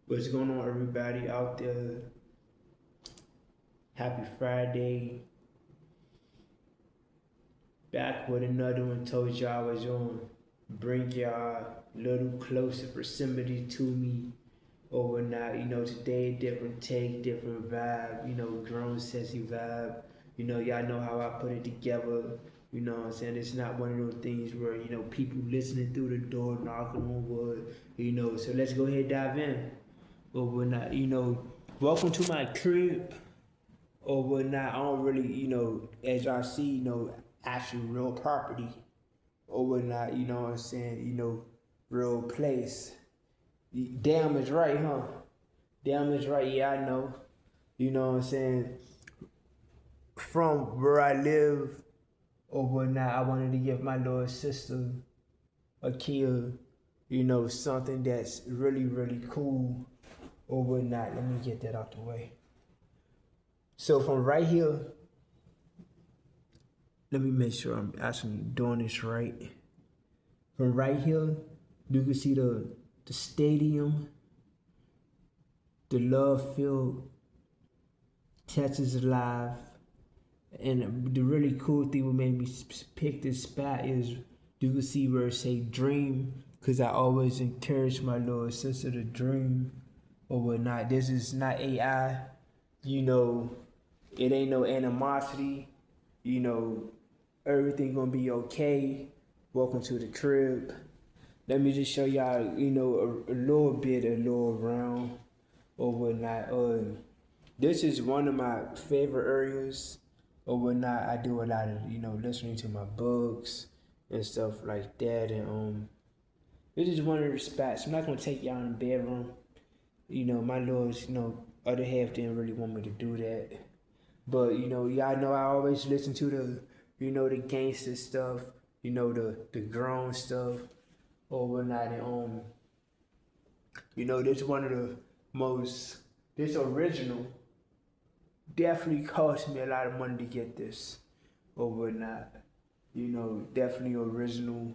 What's going on, everybody out there? Happy Friday. Back with another one. Told y'all I was on. Bring y'all a little closer proximity to me overnight. Today, different take, different vibe. Grown, sexy vibe. Y'all know how I put it together. You know what I'm saying? It's not one of those things where, people listening through the door, knocking on wood. So let's go ahead and dive in. Or whatnot. Welcome to my crib or whatnot. I don't really, as y'all see, actual real property or whatnot, you know what I'm saying, real place. Damn is right, huh? Damn is right, yeah, I know. You know what I'm saying? From where I live or whatnot, I wanted to give my little sister a kid, something that's really, really cool or whatnot. Let me get that out the way. So from right here, let me make sure I'm actually doing this right. From right here, you can see the stadium, the love field, Texas Alive. And the really cool thing what made me pick this spot is you can see where it say dream, because I always encourage my little sister to dream or whatnot. This is not AI, it ain't no animosity, everything gonna be okay. Welcome to the crib. Let me just show y'all, a little bit, a little around or whatnot. This is one of my favorite areas or whatnot. I do a lot of, listening to my books and stuff like that. And this is one of the spots. I'm not gonna take y'all in the bedroom. My lords, other half didn't really want me to do that. But y'all know I always listen to the gangster stuff, the grown stuff or whatnot. And this one of the most, this original definitely cost me a lot of money to get this or whatnot. Definitely original.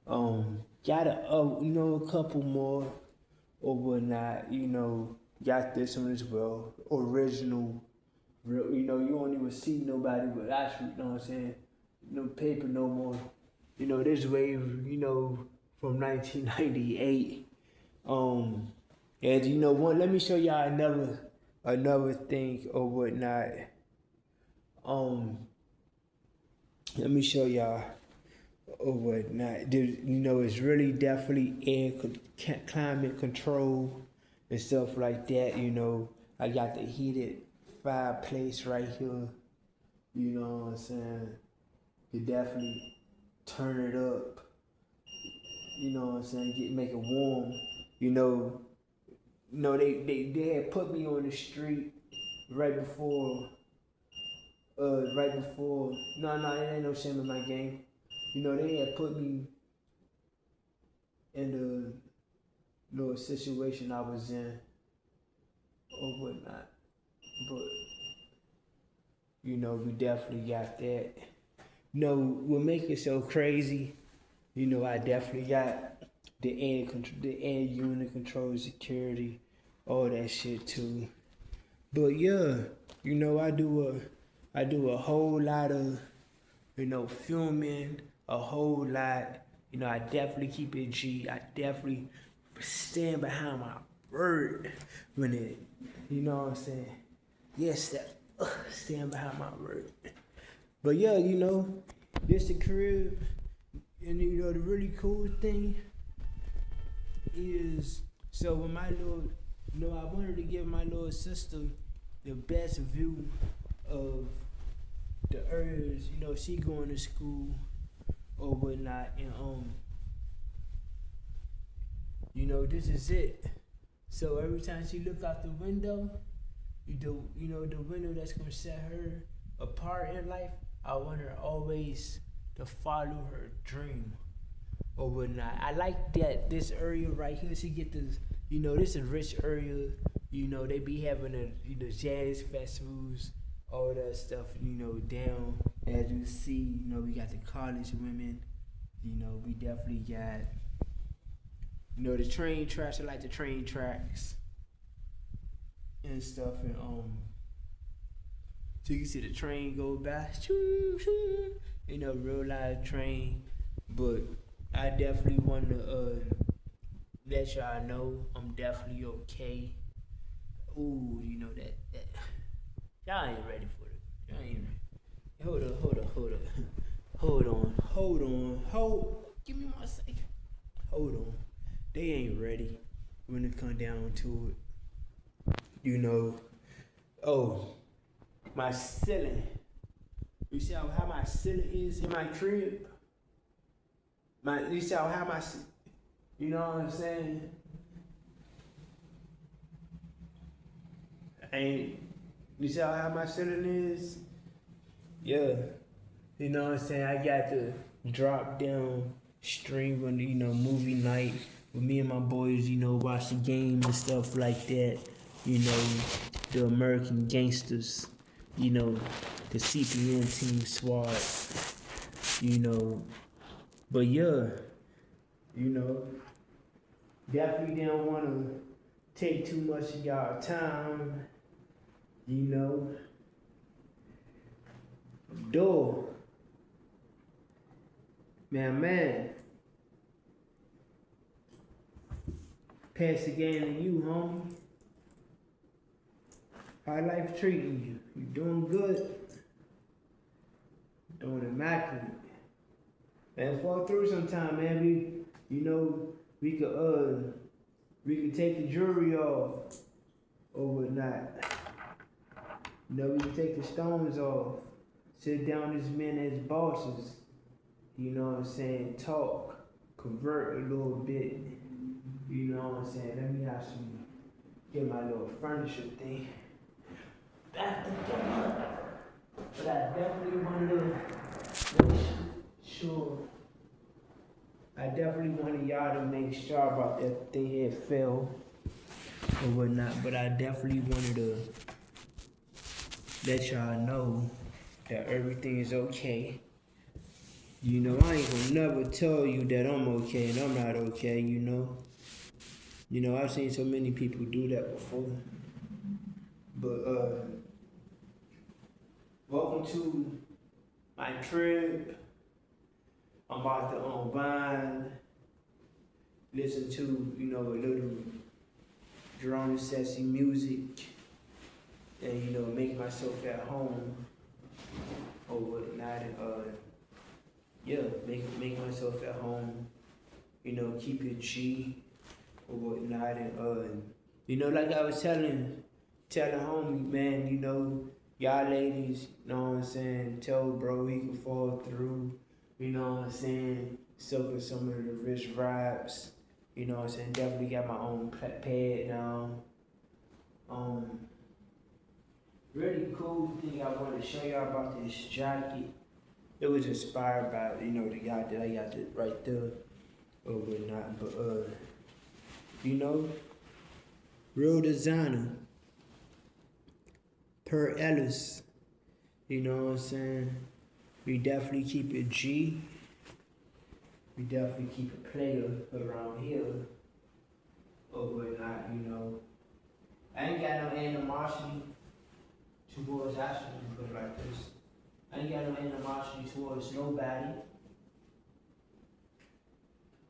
Got a couple more or whatnot. Got this one as well. Original. Real, you don't even see nobody with actually, what I'm saying, no paper no more. This wave, from 1998. And let me show y'all another thing or whatnot. Let me show y'all or whatnot. It's really definitely climate control and stuff like that. I got the heated fireplace right here. You know what I'm saying? You definitely turn it up. You know what I'm saying? Make it warm. They had put me on the street right before. No, it ain't no shame in my game. They had put me in the little situation I was in or whatnot. But we definitely got that. What make it so crazy, I definitely got the air unit control security, all that shit too. But yeah, I do a whole lot of, filming, a whole lot. I definitely keep it G. I definitely stand behind my word when it, what I'm saying? Yes, stand behind my word. But yeah, this the crib. And the really cool thing is, so when my little, I wanted to give my little sister the best view of the areas, she going to school or whatnot. And this is it. So every time she look out the window, the window that's gonna set her apart in life, I want her always to follow her dream or whatnot. I like that this area right here, she get this, this is a rich area. They be having jazz festivals, all that stuff, down. As you see, we got the college women, we definitely got You know, the train tracks, I like the train tracks and stuff, and so you can see the train go by, shoo, shoo, you know, real live train. But I definitely want to let y'all know I'm definitely okay. Ooh, you know that y'all ain't ready for it. Y'all ain't ready. Hold on. Give me 1 second. Hold on. They ain't ready when it come down to it. You know. Oh, my ceiling. You see how high my ceiling is in my crib? You see how high my, you know what I'm saying? You see how high my ceiling is? Yeah. You know what I'm saying? I got to drop down, stream on, you know, movie night with me and my boys, you know, watch the game and stuff like that. You know, the American Gangsters, you know, the CPN team squad, you know. But yeah, you know, definitely don't want to take too much of y'all time, you know. Door. Man. Pass the game to you, homie. How life treating you? You doing good? Doing immaculate. Man, fall through sometime, man. We could take the jury off or whatnot. You know, we can take the stones off. Sit down as men as bosses. You know what I'm saying? Talk. Convert a little bit. You know what I'm saying? Let me actually get my little furniture thing back together. But I definitely wanted to make sure. I definitely wanted y'all to make sure about that thing here fell or whatnot. But I definitely wanted to let y'all know that everything is okay. You know, I ain't gonna never tell you that I'm okay and I'm not okay, you know. You know, I've seen so many people do that before. But welcome to my crib. I'm about to unwind, listen to, you know, a little drone sexy music, and, you know, make myself at home or whatnot. Make myself at home, you know, keep it G or whatnot. And, you know, like I was telling homie, man, you know, y'all ladies, you know what I'm saying, tell bro he can fall through, you know what I'm saying, soaking some of the rich vibes, you know what I'm saying, definitely got my own pad now. Really cool thing I want to show y'all about this jacket. It was inspired by, you know, the guy that I got it right there or whatnot. But you know, real designer per Ellis. You know what I'm saying? We definitely keep it G. We definitely keep it player around here or whatnot, you know. I ain't got no animosity towards, actually, put it like this. I ain't got no animosity towards nobody.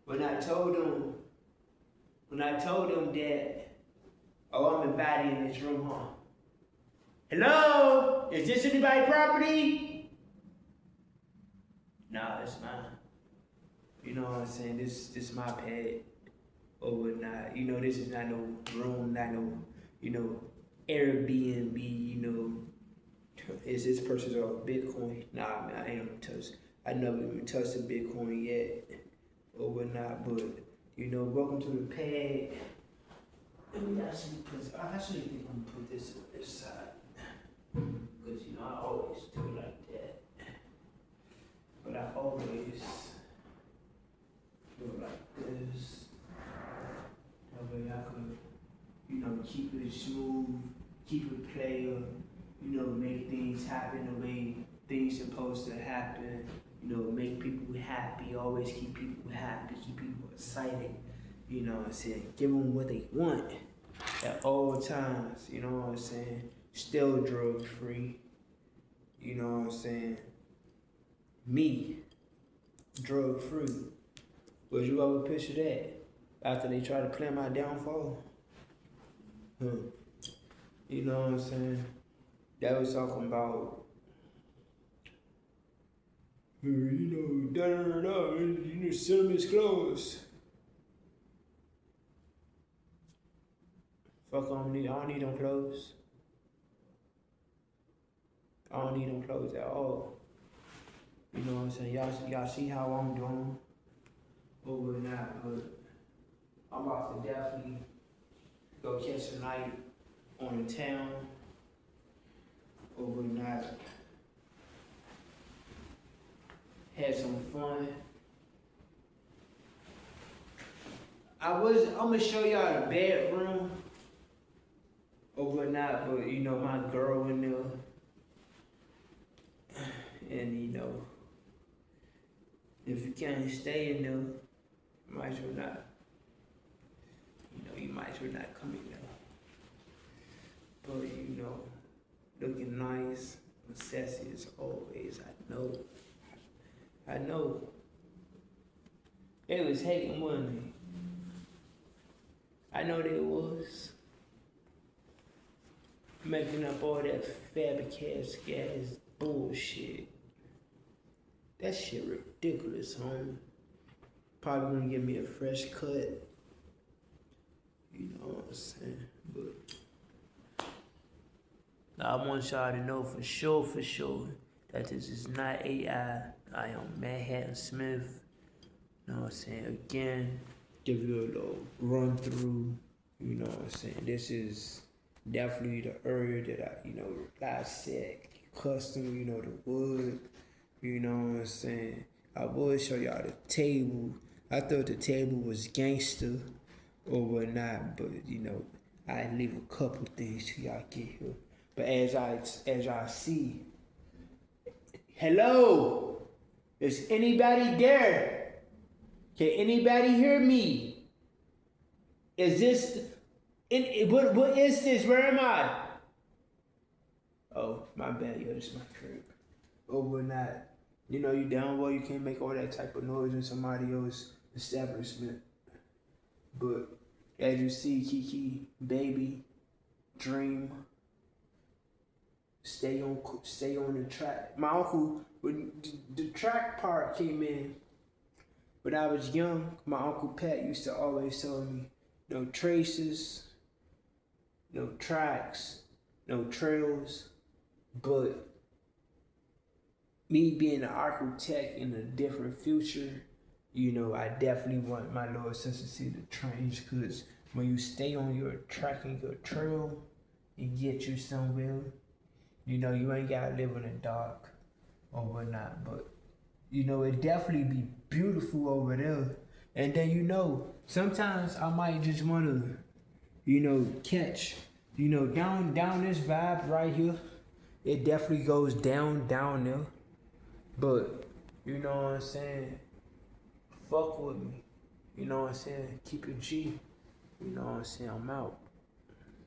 When I told them that, oh, I'm invited in this room, huh? Hello? Is this anybody's property? Nah, it's mine. You know what I'm saying? This my pad or whatnot. You know, this is not no room, not no, you know, Airbnb, you know. Is this person's on Bitcoin? Nah, man, I ain't gonna touch. I never even touched the Bitcoin yet or whatnot. But you know, welcome to the pad. Let me actually I actually think I'm gonna put this on this side because you know I always do it like that. But I always do it like this. That way I could, you know, keep it smooth, keep it player. You know, make things happen the way things supposed to happen. You know, make people happy. Always keep people happy. Keep people excited. You know what I'm saying? Give them what they want at all times. You know what I'm saying? Still drug free. You know what I'm saying? Me, drug free. Would you ever picture that? After they try to plan my downfall? You know what I'm saying? That was talking about, you know, you know, cinemas closed. Fuck, I don't need them clothes. I don't need them clothes at all. You know what I'm saying? Y'all see how I'm doing overnight, but I'm about to definitely go catch a night on the town overnight. Had some fun. I'm gonna show y'all the bedroom overnight, but you know, my girl in there. And you know, if you can't stay in there, you might as well not. You know, you might as well not come in there. But you know, looking nice and sassy as always. I know. They was hating, wasn't they? I know they was. Making up all that fabricated gas bullshit. That shit ridiculous, homie. Probably gonna give me a fresh cut. You know what I'm saying? But I want y'all to know for sure, that this is not AI. I am Manhatan Smith. You know what I'm saying? Again, give you a little run through. You know what I'm saying? This is definitely the area that I said, custom, you know, the wood. You know what I'm saying? I will show y'all the table. I thought the table was gangster or whatnot, but you know, I leave a couple things till y'all get here. But as y'all see, hello, is anybody there? Can anybody hear me? Is this? What is this? Where am I? Oh, my bad, yo, this is my crib. Overnight. You know, you down well, you can't make all that type of noise in somebody else's establishment. But as you see, Kiki, baby, dream, stay on the track. My uncle, when the track part came in, when I was young, my Uncle Pat used to always tell me, no traces, no tracks, no trails, but me being an architect in a different future, you know, I definitely want my little sister to see the change, because when you stay on your track and your trail, it gets you somewhere. You know, you ain't gotta live in the dark or whatnot, but you know, it definitely be beautiful over there. And then, you know, sometimes I might just wanna, you know, catch, you know, down this vibe right here. It definitely goes down there. But, you know what I'm saying? Fuck with me. You know what I'm saying? Keep it G. You know what I'm saying? I'm out.